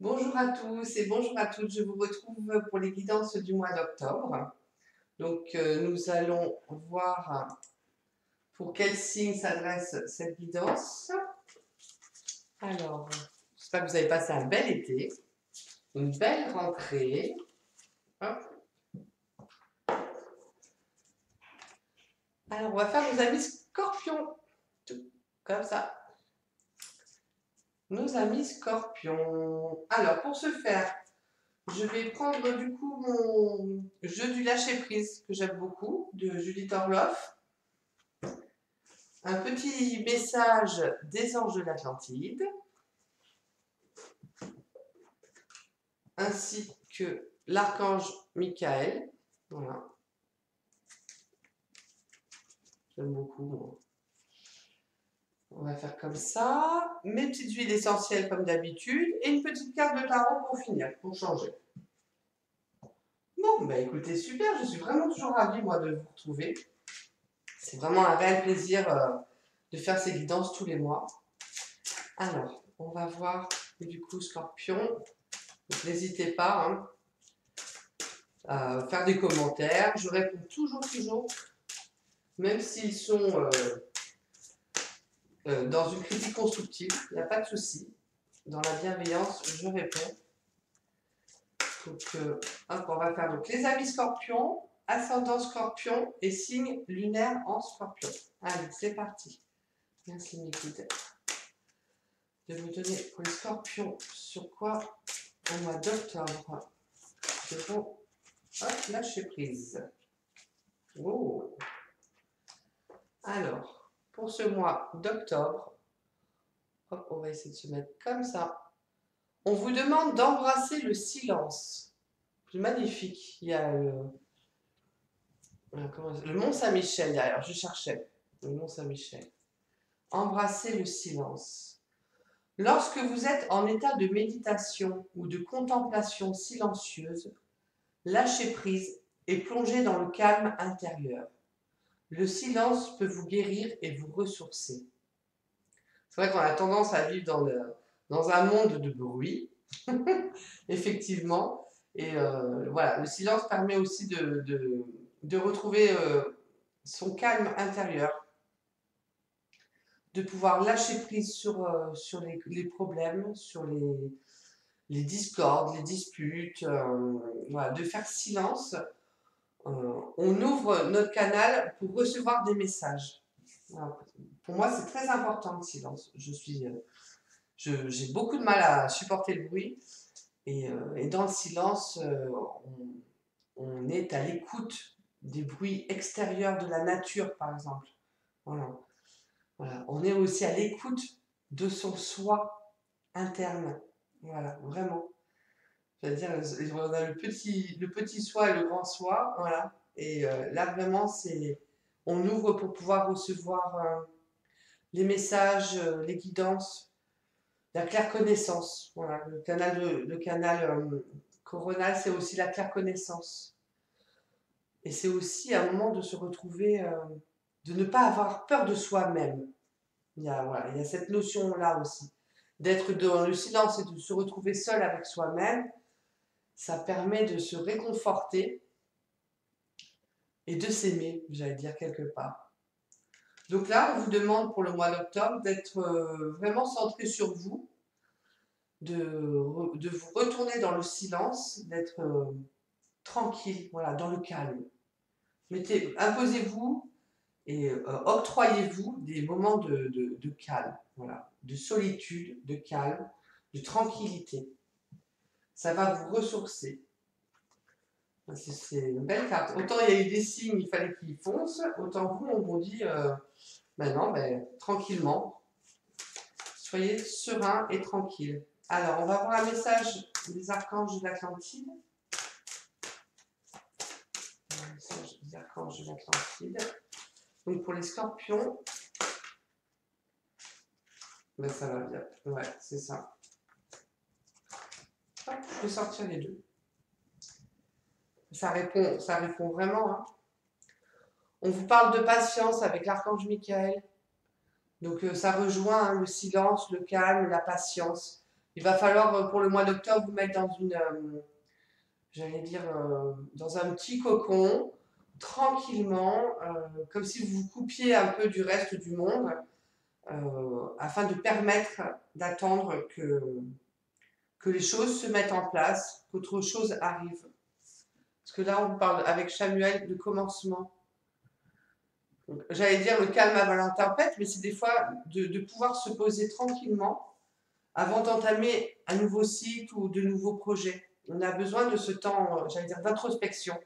Bonjour à tous et bonjour à toutes, je vous retrouve pour les guidances du mois d'octobre. Donc nous allons voir pour quel signe s'adresse cette guidance. Alors, j'espère que vous avez passé un bel été, une belle rentrée. Hop. Alors on va faire nos amis scorpions, tout comme ça. Nos amis scorpions. Alors pour ce faire, je vais prendre du coup mon jeu du lâcher prise que j'aime beaucoup de Judith Orloff. Un petit message des anges de l'Atlantide, ainsi que l'archange Michael. Voilà. J'aime beaucoup, moi. On va faire comme ça. Mes petites huiles essentielles comme d'habitude. Et une petite carte de tarot pour finir, pour changer. Bon, bah écoutez, super. Je suis vraiment toujours ravie, moi, de vous retrouver. C'est vraiment un réel plaisir de faire ces guidances tous les mois. Alors, on va voir du coup Scorpion. N'hésitez pas hein, à faire des commentaires. Je réponds toujours, même s'ils sont dans une critique constructive. Il n'y a pas de souci. Dans la bienveillance, je réponds. Donc, hop, on va faire donc les amis Scorpion, ascendant Scorpion et signe lunaire en Scorpion. Allez, c'est parti. Merci mes guides de vous donner pour les Scorpions sur quoi au mois d'octobre devront lâcher prise. Oh. Alors, pour ce mois d'octobre, on va essayer de se mettre comme ça. On vous demande d'embrasser le silence. C'est magnifique. Il y a le Mont Saint-Michel derrière. Je cherchais le Mont Saint-Michel. Embrasser le silence. Lorsque vous êtes en état de méditation ou de contemplation silencieuse, lâchez prise et plongez dans le calme intérieur. Le silence peut vous guérir et vous ressourcer. C'est vrai qu'on a tendance à vivre dans un monde de bruit, effectivement. Et voilà, le silence permet aussi de retrouver son calme intérieur, de pouvoir lâcher prise sur les problèmes, sur les discordes, les disputes, voilà, de faire silence. On ouvre notre canal pour recevoir des messages. Voilà. Pour moi, c'est très important le silence. J'ai beaucoup de mal à supporter le bruit. Et dans le silence, on est à l'écoute des bruits extérieurs de la nature, par exemple. Voilà. Voilà. On est aussi à l'écoute de son soi interne. Voilà, vraiment. C'est-à-dire, on a le petit soi et le grand soi. Voilà. Et là, vraiment, on ouvre pour pouvoir recevoir les messages, les guidances, la claire connaissance. Voilà. Le canal coronal, c'est aussi la claire connaissance. Et c'est aussi un moment de se retrouver, de ne pas avoir peur de soi-même. Il y a cette notion-là aussi. D'être dans le silence et de se retrouver seul avec soi-même, ça permet de se réconforter et de s'aimer, j'allais dire quelque part. Donc là, on vous demande pour le mois d'octobre d'être vraiment centré sur vous, de vous retourner dans le silence, d'être tranquille, voilà, dans le calme. Imposez-vous et octroyez-vous des moments de calme, voilà, de solitude, de calme, de tranquillité. Ça va vous ressourcer. C'est une belle carte. Autant il y a eu des signes, il fallait qu'ils foncent, autant vous, on vous dit maintenant, tranquillement, soyez serein et tranquille. Alors, on va voir un message des archanges de l'Atlantide. Un message des archanges de l'Atlantide. Donc, pour les scorpions, ça va bien. Ouais, c'est ça. Hop, je peux sortir les deux. Ça répond vraiment. Hein. On vous parle de patience avec l'archange Michael. Donc ça rejoint hein, le silence, le calme, la patience. Il va falloir pour le mois d'octobre vous mettre dans une, j'allais dire, dans un petit cocon, tranquillement, comme si vous vous coupiez un peu du reste du monde, afin de permettre d'attendre que les choses se mettent en place, qu'autre chose arrive. Parce que là, on parle avec Samuel de commencement. J'allais dire le calme avant la tempête, mais c'est des fois de pouvoir se poser tranquillement avant d'entamer un nouveau site ou de nouveaux projets. On a besoin de ce temps, j'allais dire, d'introspection.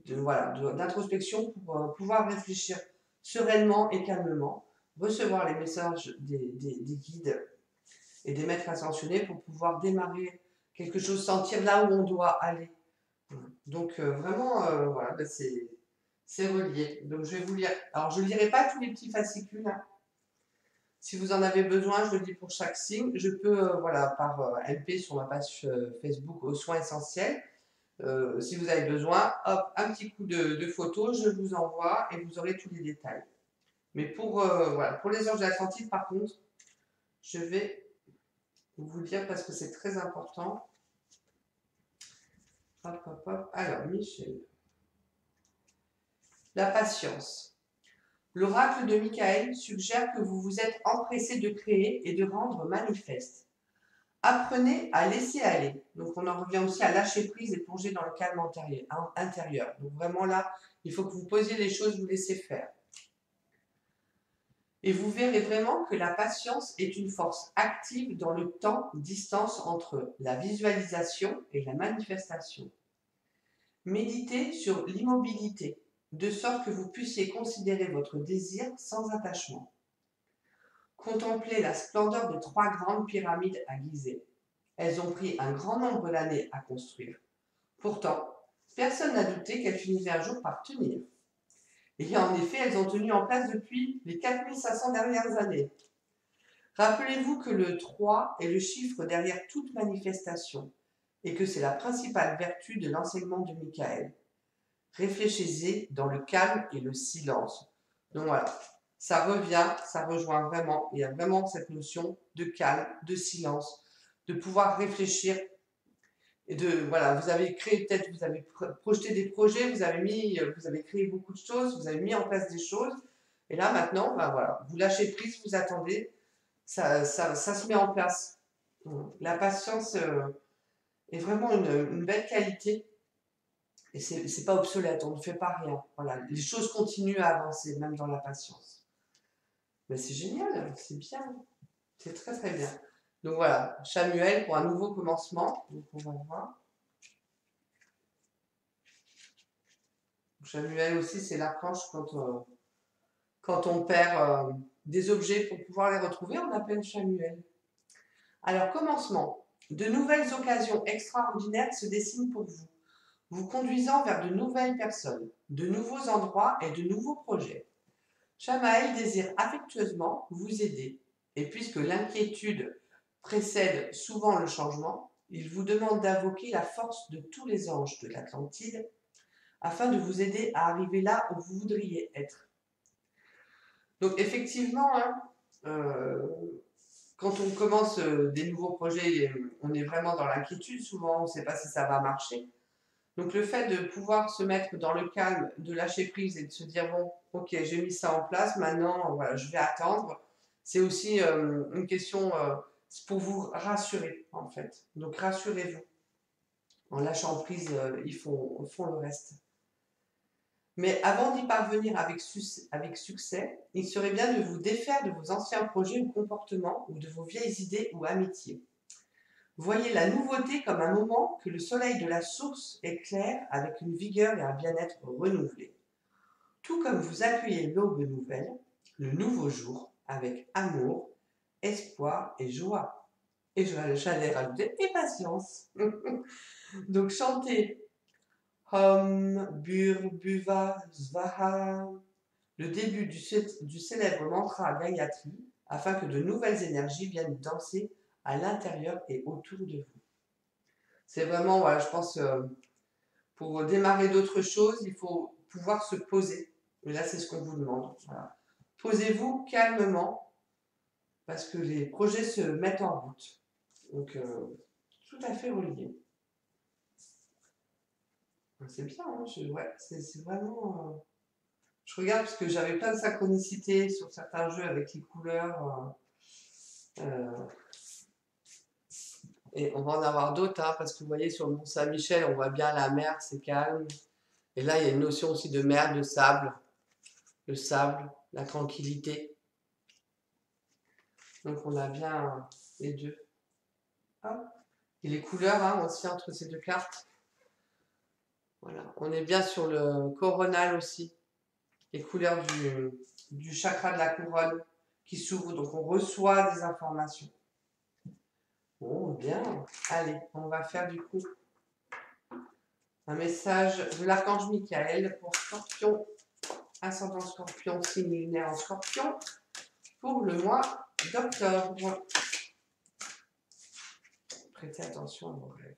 Voilà, d'introspection pour pouvoir réfléchir sereinement et calmement, recevoir les messages des guides et des maîtres ascensionnés pour pouvoir démarrer quelque chose, sentir là où on doit aller. Donc vraiment, voilà, ben c'est relié. Donc je vais vous lire. Alors je ne lirai pas tous les petits fascicules, hein. Si vous en avez besoin, je le dis pour chaque signe. Je peux, voilà, par MP sur ma page Facebook aux soins essentiels. Si vous avez besoin, hop, un petit coup de photo, je vous envoie et vous aurez tous les détails. Mais voilà, pour les anges de l'Atlantide, par contre, je vais vous le dire parce que c'est très important. Hop, hop, hop. Alors, Michel. La patience. L'oracle de Michael suggère que vous vous êtes empressé de créer et de rendre manifeste. Apprenez à laisser aller. Donc, on en revient aussi à lâcher prise et plonger dans le calme intérieur. Donc, vraiment là, il faut que vous posiez les choses, vous laissez faire. Et vous verrez vraiment que la patience est une force active dans le temps-distance entre la visualisation et la manifestation. Méditez sur l'immobilité, de sorte que vous puissiez considérer votre désir sans attachement. Contemplez la splendeur des 3 grandes pyramides à Gizeh. Elles ont pris un grand nombre d'années à construire. Pourtant, personne n'a douté qu'elles finiraient un jour par tenir. Et en effet, elles ont tenu en place depuis les 4500 dernières années. Rappelez-vous que le 3 est le chiffre derrière toute manifestation et que c'est la principale vertu de l'enseignement de Michael. Réfléchissez dans le calme et le silence. Donc voilà, ça revient, ça rejoint vraiment, il y a vraiment cette notion de calme, de silence, de pouvoir réfléchir et voilà, vous avez créé peut-être, vous avez projeté des projets, vous avez créé beaucoup de choses, vous avez mis en place des choses, et là maintenant, ben voilà, vous lâchez prise, vous attendez, ça se met en place. La patience est vraiment une belle qualité. Et c'est pas obsolète, on ne fait pas rien. Voilà, les choses continuent à avancer, même dans la patience. Mais c'est génial, c'est bien, c'est très très bien. Donc voilà, Samuel pour un nouveau commencement. Donc on va voir. Samuel aussi, c'est l'archange quand on perd des objets pour pouvoir les retrouver, on appelle Samuel. Alors commencement, de nouvelles occasions extraordinaires se dessinent pour vous, vous conduisant vers de nouvelles personnes, de nouveaux endroits et de nouveaux projets. Shamaël désire affectueusement vous aider, et puisque l'inquiétude précède souvent le changement, il vous demande d'invoquer la force de tous les anges de l'Atlantide afin de vous aider à arriver là où vous voudriez être. Donc effectivement, hein, quand on commence des nouveaux projets, on est vraiment dans l'inquiétude, souvent on ne sait pas si ça va marcher. Donc le fait de pouvoir se mettre dans le calme, de lâcher prise et de se dire bon, ok, j'ai mis ça en place, maintenant voilà, je vais attendre, c'est aussi une question pour vous rassurer en fait. Donc rassurez-vous. En lâchant prise, ils font le reste. Mais avant d'y parvenir avec succès, il serait bien de vous défaire de vos anciens projets ou comportements ou de vos vieilles idées ou amitiés. Voyez la nouveauté comme un moment que le soleil de la source éclaire avec une vigueur et un bien-être renouvelés. Tout comme vous accueillez l'aube nouvelle, le nouveau jour, avec amour, espoir et joie. Et j'allais rajouter et patience. Donc chantez Hum, Bur, Buva, Svaha, le début du célèbre mantra Gayatri, afin que de nouvelles énergies viennent danser à l'intérieur et autour de vous. C'est vraiment, voilà, je pense, pour démarrer d'autres choses, il faut pouvoir se poser. Et là, c'est ce qu'on vous demande. Voilà. Posez-vous calmement, parce que les projets se mettent en route. Donc, tout à fait relié. C'est bien, hein, ouais, c'est vraiment... je regarde parce que j'avais plein de synchronicité sur certains jeux avec les couleurs. Et on va en avoir d'autres, hein, parce que vous voyez, sur le Mont Saint-Michel, on voit bien la mer, c'est calme. Et là, il y a une notion aussi de mer, de sable. Le sable, la tranquillité. Donc, on a bien les deux. Hop. Et les couleurs, hein, aussi, entre ces deux cartes. Voilà. On est bien sur le coronal aussi. Les couleurs du chakra de la couronne qui s'ouvre. Donc, on reçoit des informations. Bon, bien. Allez, on va faire du coup un message de l'archange Michael pour Scorpion, ascendant Scorpion, signe lunaire en Scorpion, pour le mois d'octobre. Prêtez attention à vos rêves.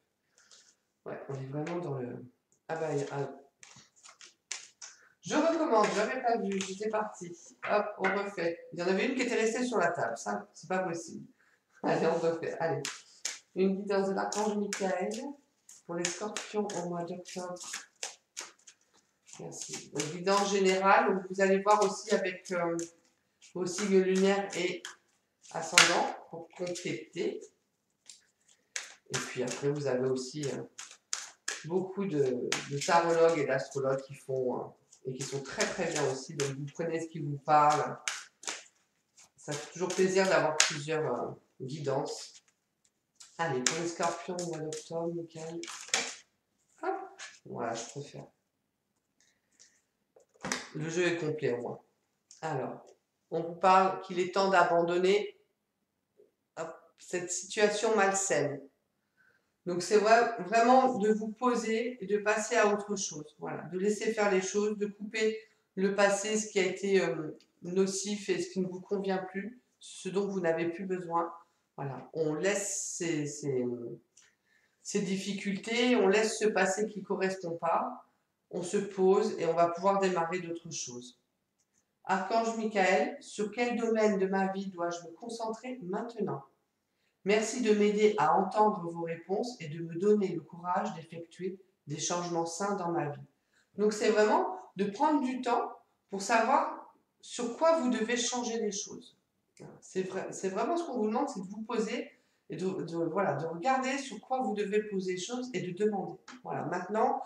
Ouais, on est vraiment dans le... Ah bah, je recommence, j'avais pas vu, j'étais partie. Hop, on refait. Il y en avait une qui était restée sur la table, ça, c'est pas possible. Allez, on refait, allez. Une guidance de l'archange Michael pour les Scorpions au mois d'octobre. Merci. Donc, guidance générale, donc vous allez voir aussi avec vos signes lunaires et ascendants pour compléter. Et puis après, vous avez aussi beaucoup de tarologues et d'astrologues qui font et qui sont très très bien aussi. Donc vous prenez ce qui vous parle. Ça fait toujours plaisir d'avoir plusieurs guidances. Allez, pour les Scorpions au mois d'octobre, Michael. Hop. Voilà, je préfère. Le jeu est complet au moins. Alors, on vous parle qu'il est temps d'abandonner cette situation malsaine. Donc c'est vraiment de vous poser et de passer à autre chose. Voilà, de laisser faire les choses, de couper le passé, ce qui a été nocif et ce qui ne vous convient plus, ce dont vous n'avez plus besoin. Voilà, on laisse ces difficultés, on laisse ce passé qui ne correspond pas, on se pose et on va pouvoir démarrer d'autres choses. Archange Michael, sur quel domaine de ma vie dois-je me concentrer maintenant ? Merci de m'aider à entendre vos réponses et de me donner le courage d'effectuer des changements sains dans ma vie. Donc c'est vraiment de prendre du temps pour savoir sur quoi vous devez changer les choses. C'est vraiment ce qu'on vous demande, c'est de vous poser et de regarder sur quoi vous devez poser les choses et de demander. Voilà, maintenant,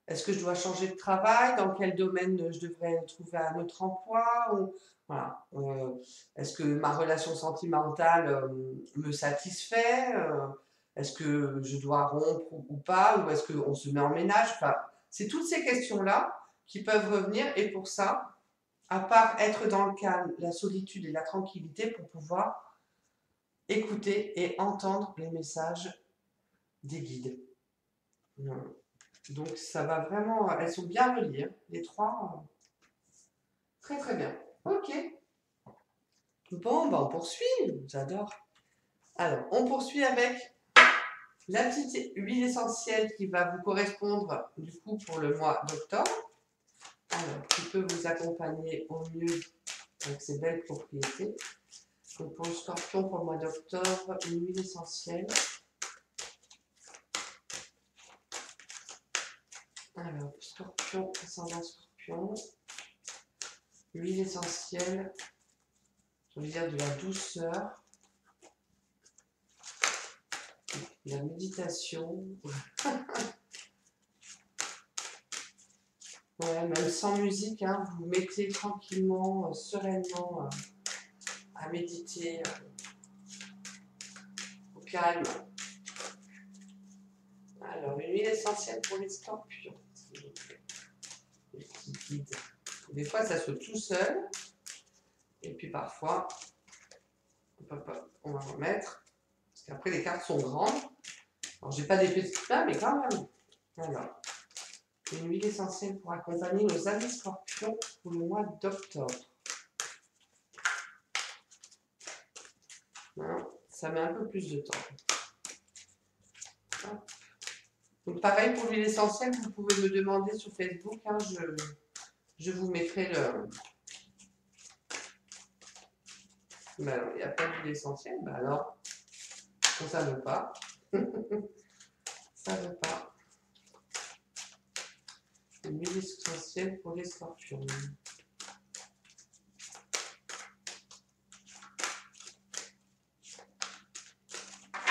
est-ce que je dois changer de travail? Dans quel domaine je devrais trouver un autre emploi? Voilà. Est-ce que ma relation sentimentale me satisfait? Est-ce que je dois rompre ou pas? Ou est-ce qu'on se met en ménage? Enfin, c'est toutes ces questions-là qui peuvent revenir. Et pour ça, à part être dans le calme, la solitude et la tranquillité pour pouvoir écouter et entendre les messages des guides. Donc ça va vraiment, elles sont bien reliées, hein, les trois. Très très bien. Ok. Bon, on poursuit, j'adore. Alors, on poursuit avec la petite huile essentielle qui va vous correspondre du coup pour le mois d'octobre. Alors, qui peut vous accompagner au mieux avec ses belles propriétés. Donc pour le Scorpion pour le mois d'octobre, une huile essentielle. Alors, Scorpion, ascendant Scorpion. Huile essentielle, je veux dire de la douceur, de la méditation. Ouais, même sans musique, hein, vous vous mettez tranquillement, sereinement à méditer au calme. Alors, une huile essentielle pour les Scorpions, s'il vous plaît. Les petits guides. Des fois, ça se fait tout seul. Et puis parfois, on va remettre. Parce qu'après, les cartes sont grandes. Alors, j'ai pas des petites mains, mais quand même. Alors, une huile essentielle pour accompagner nos amis Scorpions pour le mois d'octobre. Ça met un peu plus de temps. Hop. Donc pareil pour l'huile essentielle, vous pouvez me demander sur Facebook, hein, je vous mettrai Ben non, il n'y a pas d'huile essentielle. Ben alors, ça ne veut pas. Ça ne veut pas. Une huile essentielle pour les scorpions.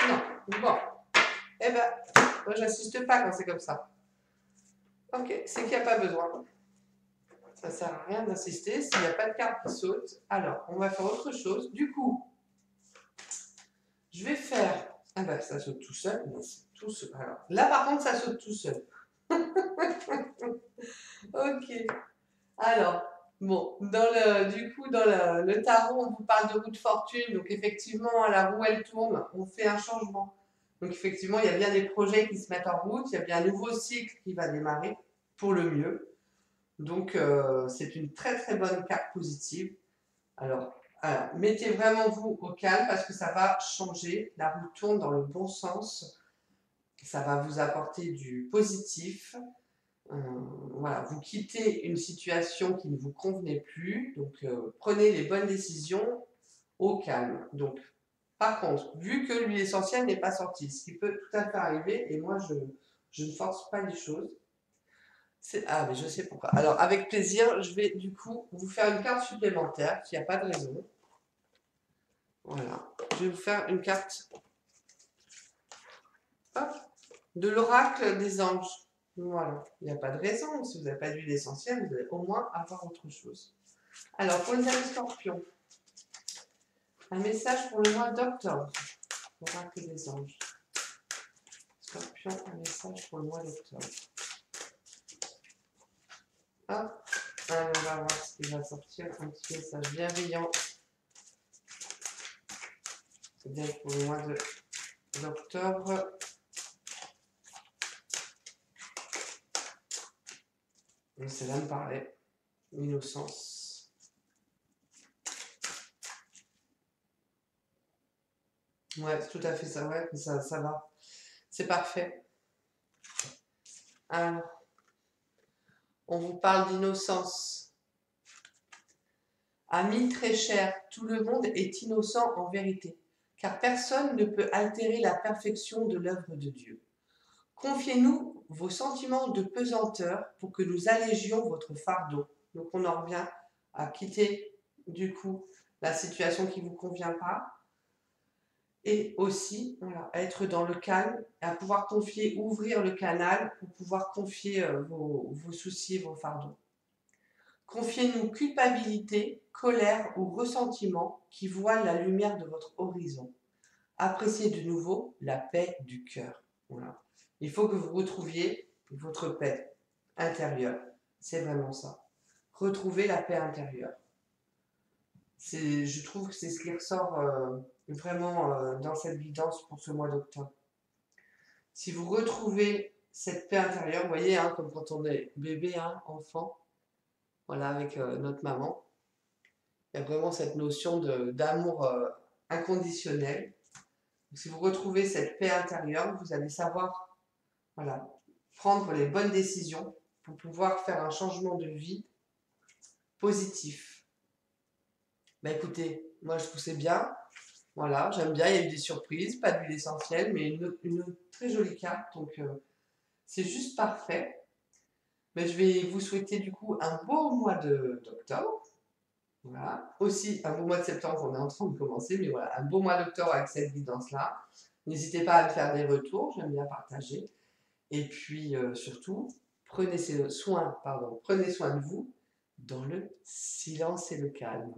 Non, bon. Eh ben, moi j'insiste pas quand c'est comme ça. Ok, c'est qu'il n'y a pas besoin. Ça sert à rien d'insister. S'il n'y a pas de carte qui saute, alors on va faire autre chose. Du coup, je vais faire. Ah ben ça saute tout seul. Non, c'est tout seul. Alors là par contre, ça saute tout seul. Ok. Alors, bon, du coup, dans le tarot, on vous parle de roue de fortune. Donc, effectivement, la roue, elle tourne. On fait un changement. Donc, effectivement, il y a bien des projets qui se mettent en route. Il y a bien un nouveau cycle qui va démarrer pour le mieux. Donc, c'est une très, très bonne carte positive. Alors, mettez vraiment vous au calme parce que ça va changer. La roue tourne dans le bon sens. Ça va vous apporter du positif. Voilà, vous quittez une situation qui ne vous convenait plus, donc prenez les bonnes décisions au calme. Donc, par contre, vu que l'huile essentielle n'est pas sortie, ce qui peut tout à fait arriver, et moi je ne force pas les choses. Ah, mais je sais pourquoi. Alors, avec plaisir, je vais du coup vous faire une carte supplémentaire, qui n'a pas de raison. Voilà, je vais vous faire une carte hop, de l'oracle des anges. Voilà, il n'y a pas de raison. Si vous n'avez pas d'huile essentielle, vous allez au moins avoir autre chose. Alors, pour les amis scorpions, un message pour le mois d'octobre. Oracle des anges. Scorpion, un message pour le mois d'octobre. Hop. Allez, on va voir ce qui va sortir. Un petit message bienveillant. C'est bien pour le mois d'octobre. C'est là de parler. Innocence. Ouais, c'est tout à fait ça. Ouais, ça va. C'est parfait. Alors, on vous parle d'innocence. Ami très cher, tout le monde est innocent en vérité, car personne ne peut altérer la perfection de l'œuvre de Dieu. Confiez-nous vos sentiments de pesanteur pour que nous allégions votre fardeau. Donc on en revient à quitter du coup la situation qui ne vous convient pas et aussi voilà, à être dans le calme, à pouvoir confier, ouvrir le canal pour pouvoir confier vos soucis, vos fardeaux. Confiez-nous culpabilité, colère ou ressentiment qui voilent la lumière de votre horizon. Appréciez de nouveau la paix du cœur. Voilà. Il faut que vous retrouviez votre paix intérieure. C'est vraiment ça. Retrouvez la paix intérieure. Je trouve que c'est ce qui ressort vraiment dans cette guidance pour ce mois d'octobre. Si vous retrouvez cette paix intérieure, vous voyez, hein, comme quand on est bébé, hein, enfant, voilà, avec notre maman, il y a vraiment cette notion d'amour inconditionnel. Donc, si vous retrouvez cette paix intérieure, vous allez savoir voilà, prendre les bonnes décisions pour pouvoir faire un changement de vie positif. Ben écoutez, moi je poussais bien, voilà, j'aime bien, il y a eu des surprises, pas d'huile essentielle, mais une très jolie carte, donc c'est juste parfait. Mais je vais vous souhaiter du coup un beau mois d'octobre. Voilà. Aussi un beau mois de septembre, on est en train de commencer, mais voilà, un beau mois d'octobre avec cette guidance-là. N'hésitez pas à me faire des retours, j'aime bien partager. Et puis surtout, prenez soin de vous dans le silence et le calme.